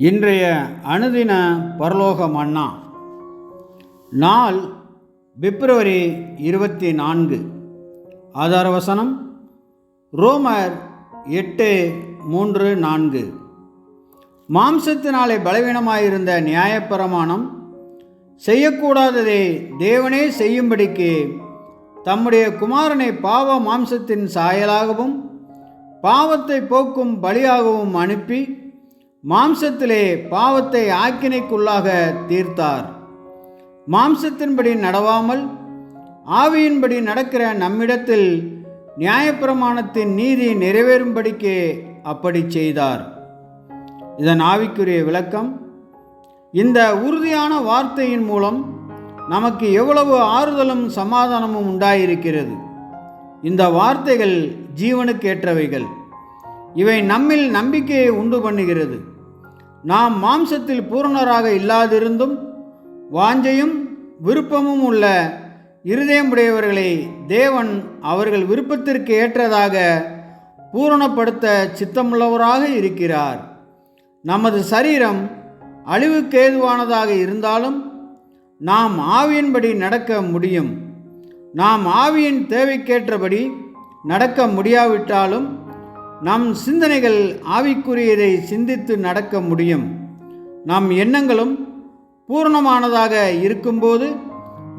இன்றைய அனுதின பரலோக மன்னா நாள் பிப்ரவரி 24. ஆதார வசனம் ரோமர் 8:3-4. மாம்சத்தினாலே பலவீனமாயிருந்த நியாயப்பிரமாணம் செய்யக்கூடாததை தேவனே செய்யும்படிக்கு தம்முடைய குமாரனை பாவ மாம்சத்தின் சாயலாகவும் பாவத்தை போக்கும் பலியாகவும் அனுப்பி மாம்சத்திலே பாவத்தை ஆக்கினைக்குள்ளாக தீர்த்தார். மாம்சத்தின்படி நடவாமல் ஆவியின்படி நடக்கிற நம்மிடத்தில் நியாயப்பிரமாணத்தின் நீதி நிறைவேறும்படிக்கே அப்படி செய்தார். இதன் ஆவிக்குரிய விளக்கம்: இந்த உறுதியான வார்த்தையின் மூலம் நமக்கு எவ்வளவு ஆறுதலும் சமாதானமும் உண்டாயிருக்கிறது. இந்த வார்த்தைகள் ஜீவனுக்கேற்றவைகள். இவை நம்மில் நம்பிக்கையை உண்டு பண்ணுகிறது. நாம் மாம்சத்தில் பூரணராக இல்லாதிருந்தும் வாஞ்சையும் விருப்பமும் உள்ள இருதயமுடையவர்களை தேவன் அவர்கள் விருப்பத்திற்கு ஏற்றதாக பூரணப்படுத்த சித்தமுள்ளவராக இருக்கிறார். நமது சரீரம் அழிவுக்கேதுவானதாக இருந்தாலும் நாம் ஆவியின்படி நடக்க முடியும். நாம் ஆவியின் தேவைக்கேற்றபடி நடக்க முடியாவிட்டாலும் நம் சிந்தனைகள் ஆவிக்குரியதை சிந்தித்து நடக்க முடியும். நம் எண்ணங்களும் பூரணமானதாக இருக்கும்போது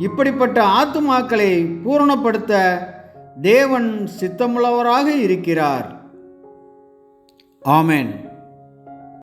இப்படிப்பட்ட ஆத்துமாக்களை பூரணப்படுத்த தேவன் சித்தமுள்ளவராக இருக்கிறார். ஆமென்.